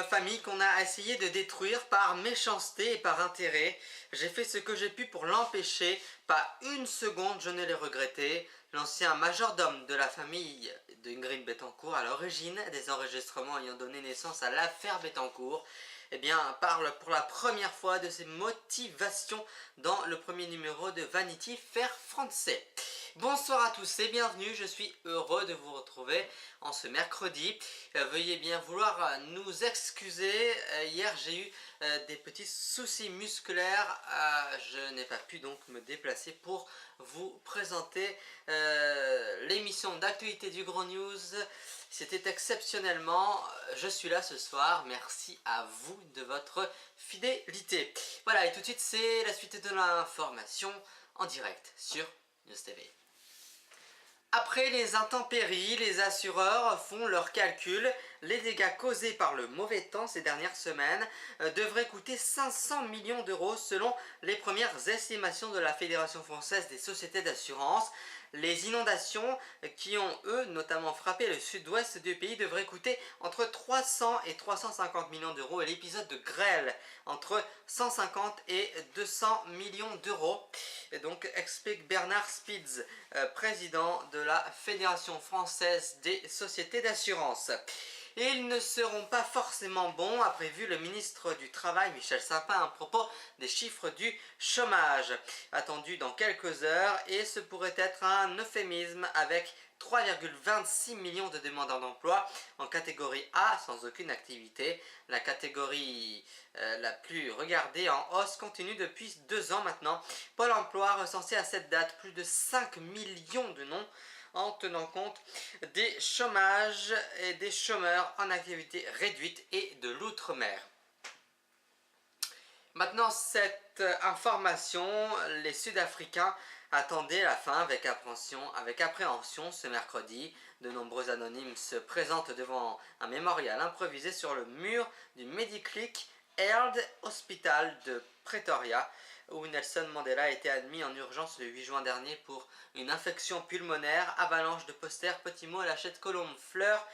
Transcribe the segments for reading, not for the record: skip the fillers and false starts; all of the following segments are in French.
famille qu'on a essayé de détruire par méchanceté et par intérêt. J'ai fait ce que j'ai pu pour l'empêcher, pas une seconde je ne l'ai regretté. L'ancien majordome de la famille d'Ingrid Betancourt, à l'origine des enregistrements ayant donné naissance à l'affaire Betancourt, eh bien, parle pour la première fois de ses motivations dans le premier numéro de Vanity Fair français. Bonsoir à tous et bienvenue, je suis heureux de vous retrouver en ce mercredi. Veuillez bien vouloir nous excuser, hier j'ai eu des petits soucis musculaires, je n'ai pas pu donc me déplacer pour vous présenter l'émission d'actualité du Gros News. C'était exceptionnellement, je suis là ce soir, merci à vous de votre fidélité. Voilà, et tout de suite c'est la suite de l'information en direct sur News TV. Après les intempéries, les assureurs font leurs calculs. Les dégâts causés par le mauvais temps ces dernières semaines devraient coûter 500 millions d'euros selon les premières estimations de la Fédération française des sociétés d'assurance. Les inondations qui ont, eux, notamment frappé le sud-ouest du pays devraient coûter entre 300 et 350 millions d'euros et l'épisode de grêle entre 150 et 200 millions d'euros. Et donc explique Bernard Spitz, président de la Fédération française des sociétés d'assurance. Et ils ne seront pas forcément bons, a prévu le ministre du Travail Michel Sapin à propos des chiffres du chômage, attendu dans quelques heures, et ce pourrait être un euphémisme avec 3,26 millions de demandeurs d'emploi en catégorie A sans aucune activité. La catégorie la plus regardée en hausse continue depuis 2 ans maintenant. Pôle emploi recensait à cette date plus de 5 millions de noms en tenant compte des chômages et des chômeurs en activité réduite et de l'outre-mer. Maintenant, cette information, les Sud-Africains attendaient la fin avec appréhension ce mercredi. De nombreux anonymes se présentent devant un mémorial improvisé sur le mur du Mediclinic Health Hospital de Pretoria, où Nelson Mandela a été admis en urgence le 8 juin dernier pour une infection pulmonaire. Avalanche de posters, petits mots, lâchettes, colombes, fleurs,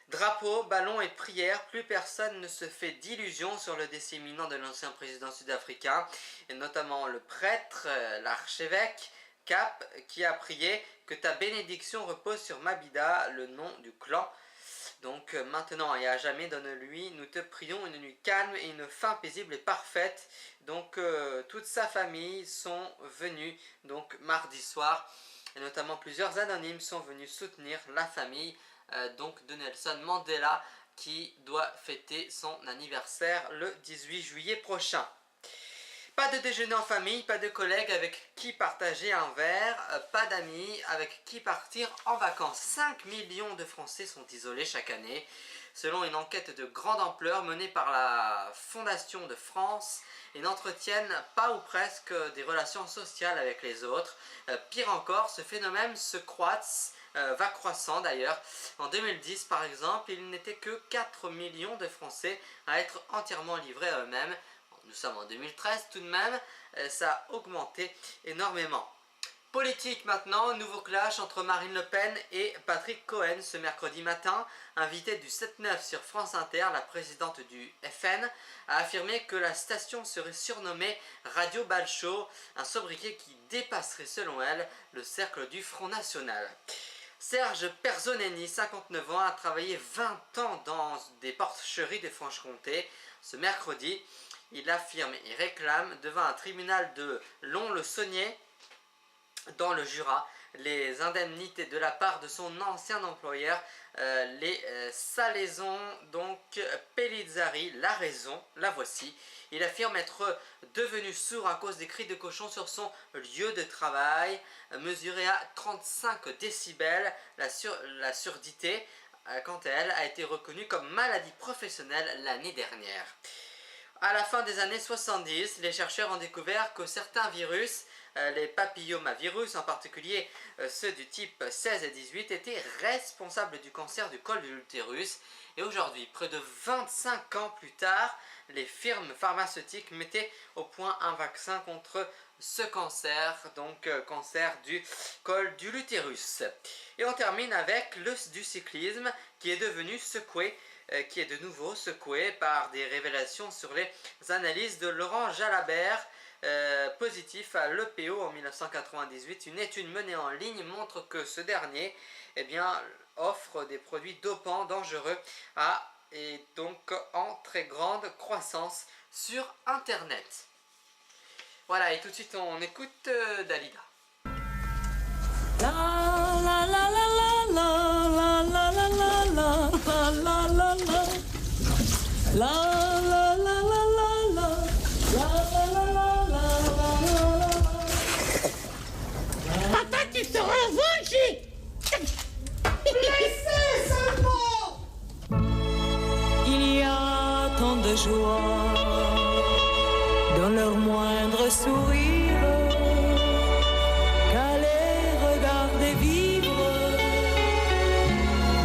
drapeaux, ballons et prières, plus personne ne se fait d'illusions sur le décès imminent de l'ancien président sud-africain, et notamment le prêtre, l'archevêque Cap, qui a prié que ta bénédiction repose sur Mabida, le nom du clan. Donc maintenant et à jamais, donne-lui, nous te prions, une nuit calme et une fin paisible et parfaite. Donc toute sa famille sont venus donc mardi soir, et notamment plusieurs anonymes sont venus soutenir la famille donc de Nelson Mandela, qui doit fêter son anniversaire le 18 juillet prochain. Pas de déjeuner en famille, pas de collègues avec qui partager un verre, pas d'amis avec qui partir en vacances. 5 millions de Français sont isolés chaque année. Selon une enquête de grande ampleur menée par la Fondation de France, ils n'entretiennent pas ou presque des relations sociales avec les autres. Pire encore, ce phénomène va croissant d'ailleurs. En 2010 par exemple, il n'était que 4 millions de Français à être entièrement livrés à eux-mêmes. Nous sommes en 2013 tout de même, ça a augmenté énormément. Politique maintenant, nouveau clash entre Marine Le Pen et Patrick Cohen ce mercredi matin. Invitée du 7-9 sur France Inter, la présidente du FN a affirmé que la station serait surnommée Radio Balcho, un sobriquet qui dépasserait selon elle le cercle du Front National. Serge Perzoneni, 59 ans, a travaillé 20 ans dans des porcheries de Franche-Comté. Ce mercredi, il affirme et réclame devant un tribunal de Lons-le-Saunier dans le Jura les indemnités de la part de son ancien employeur, les salaisons donc Pellizzari. La voici. Il affirme être devenu sourd à cause des cris de cochon sur son lieu de travail, mesuré à 35 décibels. La surdité, quant à elle, a été reconnue comme maladie professionnelle l'année dernière. À la fin des années 70, les chercheurs ont découvert que certains virus, les papillomavirus en particulier ceux du type 16 et 18, étaient responsables du cancer du col de l'utérus. Et aujourd'hui, près de 25 ans plus tard, les firmes pharmaceutiques mettaient au point un vaccin contre ce cancer, donc cancer du col de l'utérus. Et on termine avec du cyclisme qui est devenu secoué qui est de nouveau secoué par des révélations sur les analyses de Laurent Jalabert, positif à l'EPO en 1998. Une étude menée en ligne montre que ce dernier offre des produits dopants dangereux et donc en très grande croissance sur Internet. Voilà, et tout de suite on écoute Dalida. La la la la la la la la la la la la la la la la la. Papa, tu seras vendu. Laissez seulement. Il y a tant de joie dans leur moindre sourire qu'à les regarder vivre.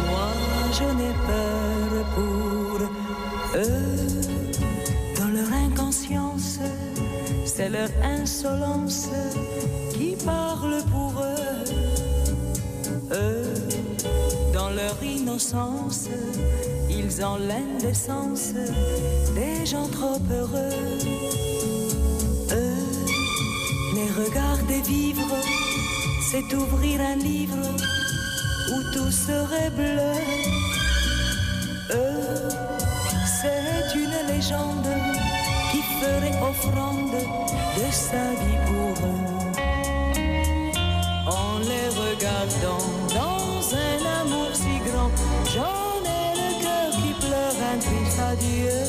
Moi je n'ai peur pour eux. Dans leur inconscience, c'est leur insolence qui parle pour eux. Dans leur innocence, ils ont l'indécence des gens trop heureux. Les regarder vivre, c'est ouvrir un livre où tout serait bleu. C'est une légende qui ferait offrande de sa vie pour eux. En les regardant dans un amour si grand, j'en ai le cœur qui pleure un triste adieu.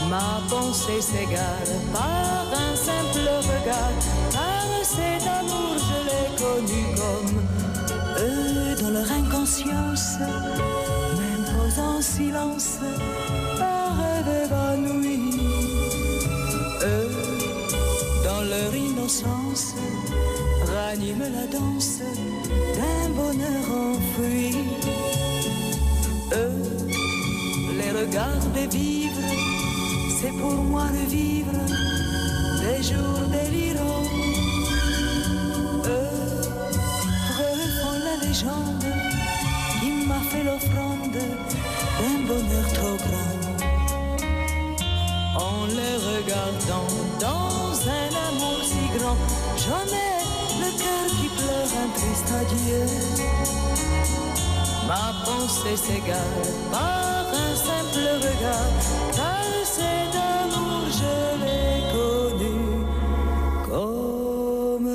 Ma pensée s'égare par un simple regard, car cet amour je l'ai connu comme eux. Dans leur inconscience, même posant silence, un rêve évanoui. Dans leur innocence, ranime la danse d'un bonheur enfoui. Les regarder vivre, c'est pour moi revivre des jours délirants. Refont la légende qui m'a fait l'offrande d'un bonheur trop grand. En les regardant dans un amour si grand, j'en ai le cœur qui pleure un triste adieu. Ma pensée s'égare par un simple regard, car cet amour je l'ai connu comme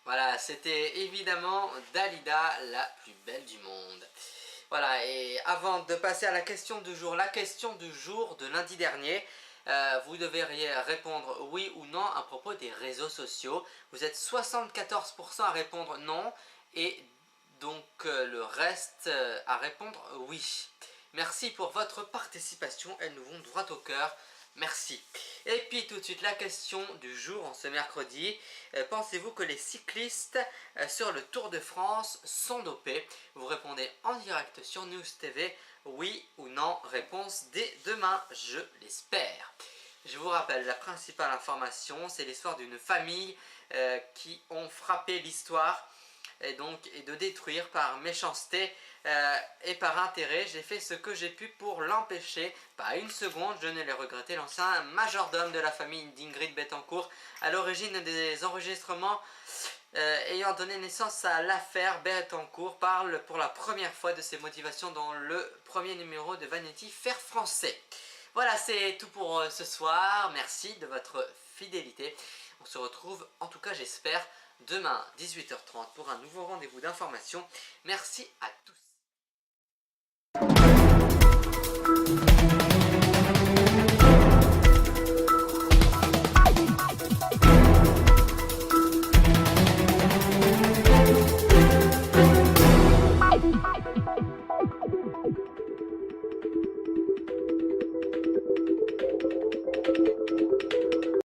Voilà, c'était évidemment Dalida, la plus belle du monde. Voilà, et avant de passer à la question du jour de lundi dernier, vous devriez répondre oui ou non à propos des réseaux sociaux. Vous êtes 74% à répondre non et donc le reste à répondre oui. Merci pour votre participation, elles nous vont droit au cœur. Merci. Et puis tout de suite la question du jour en ce mercredi. Pensez-vous que les cyclistes sur le Tour de France sont dopés? Vous répondez en direct sur News TV, oui ou non. Réponse dès demain, je l'espère. Je vous rappelle la principale information, c'est l'histoire d'une famille qui ont frappé l'histoire et de détruire par méchanceté et par intérêt. J'ai fait ce que j'ai pu pour l'empêcher. Pas une seconde, je ne l'ai regretté. L'ancien majordome de la famille d'Ingrid Betancourt, à l'origine des enregistrements ayant donné naissance à l'affaire Betancourt, parle pour la première fois de ses motivations dans le premier numéro de Vanity Fair français. Voilà, c'est tout pour ce soir. Merci de votre fidélité. On se retrouve, en tout cas j'espère, demain 18h30 pour un nouveau rendez-vous d'information. Merci à tous.